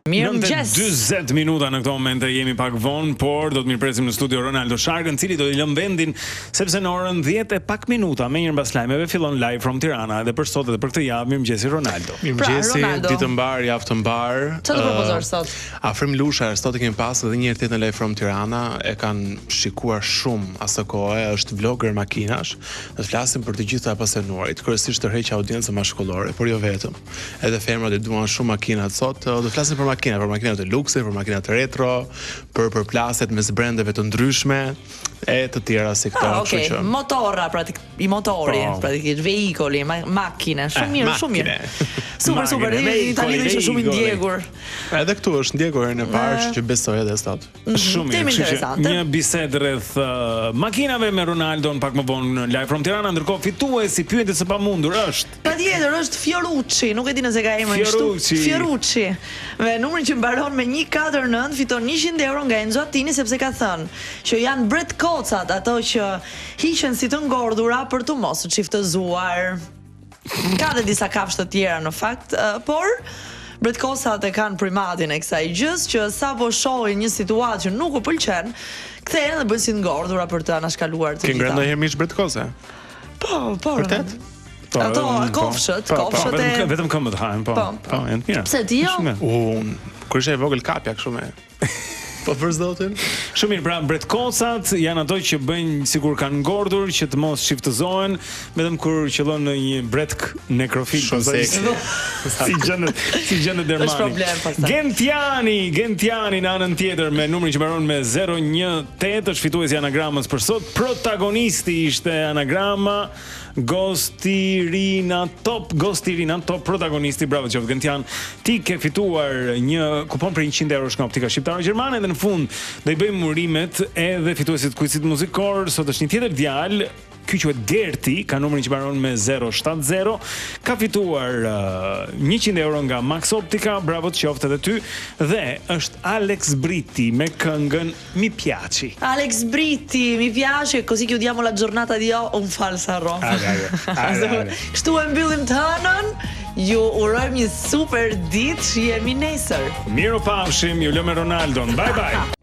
Mirëmëngjes. 40 minuta në këto momente jemi pak vonë, por do të mirpresim në studio Ronaldo Sharkën, cili do t'i lëm vendin sepse në orën 10 e pak minuta me një mbas lajmeve fillon live from Tirana edhe për sot edhe për këtë javë. Mirëmëngjesi Ronaldo. Mirëmëngjesi, Ronaldo. ditë mbar, javë të mbar. Çfarë do propozor sot? Afrim Lusha, sot e kemi pasur edhe një herë tjetër në live from Tirana, e kanë shikuar shumë asë kohë, është vlogger makinash. Do të flasim për të gjitha apasionuarit, kryesisht tërheq audiencën mashkullore, por jo vetëm. Edhe femrat e duan shumë makinat sot, do të flasim për makinat e luksit, për makinat retro, për përplasjet mes brendeve të ndryshme e të tjera si këto, Okej, kështu që. motorra, i motori, Po. pratikisht veikoli, makine, shumë mirë, shumë mirë. Makine. Super, super, Makine, tani do ishte shumë i veikoli. ndjekur. Edhe këtu është ndjekur herën e parë, që besoj edhe sot. Shumë Temë mirë. Kështu që interesante. një bisedë rreth makinave me Ronaldon pak më vonë në live from Tirana, ndërkohë fituesi pyetjes së pamundur është Patjetër është Fiorucci, nuk e di nëse ka emrin kështu. Fiorucci. Me numrin që mbaron me 149 fiton 100 euro nga Enzo Attini sepse ka thënë që janë bret kocat ato që hiqen si të ngordhura për të mos u çiftëzuar. Ka dhe disa kafshë të tjera në fakt, por bret kocat e kanë primatin e kësaj gjës që sapo shohin një situatë që nuk u pëlqen, kthehen dhe bëjnë si të ngordhura për të anashkaluar të Ke ngrënë gjitha. ndonjëherë mish bretkose? Po, Vërtet? Ato Po, kofshët, po, kofshët e vetëm këmbët hahen, po. Po. Po, janë të mira. Pse ti jo? Shumë mirë. Unë, kur isha e vogël kapja kështu me. Po për zotin? Shumë mirë, pra bretkocat janë ato që bëjnë sikur kanë ngordur që të mos shiftëzohen, vetëm kur qëllon në një bretk nekrofil. Shumë seksi. si gjendet Dermani. Është problem, pastaj. Gentiani në anën tjetër me numrin që mbaron me 018 është fituesi i anagramës për sot. Protagonisti ishte anagrama Gostirina Top, protagonisti. Bravo qoftë Gentian. Ti ke fituar një kupon për 100 euro nga Optika Shqiptare Gjermane dhe në fund do i bëjmë urimet edhe fituesit kuicit muzikor. Sot është një tjetër djalë. Ky quhet Gerti, ka numrin që mbaron me 070, ka fituar 100 euro nga Max Optica, bravo të qoftë edhe ty, dhe është Alex Britti me këngën Mi piaci. Alex Britti, mi piace, così chiudiamo la giornata di un falsarro. Kështu e mbyllim të hënën, ju urojmë një super ditë, që jemi nesër. Miru pafshim, ju lëmë Ronaldon. Bye bye.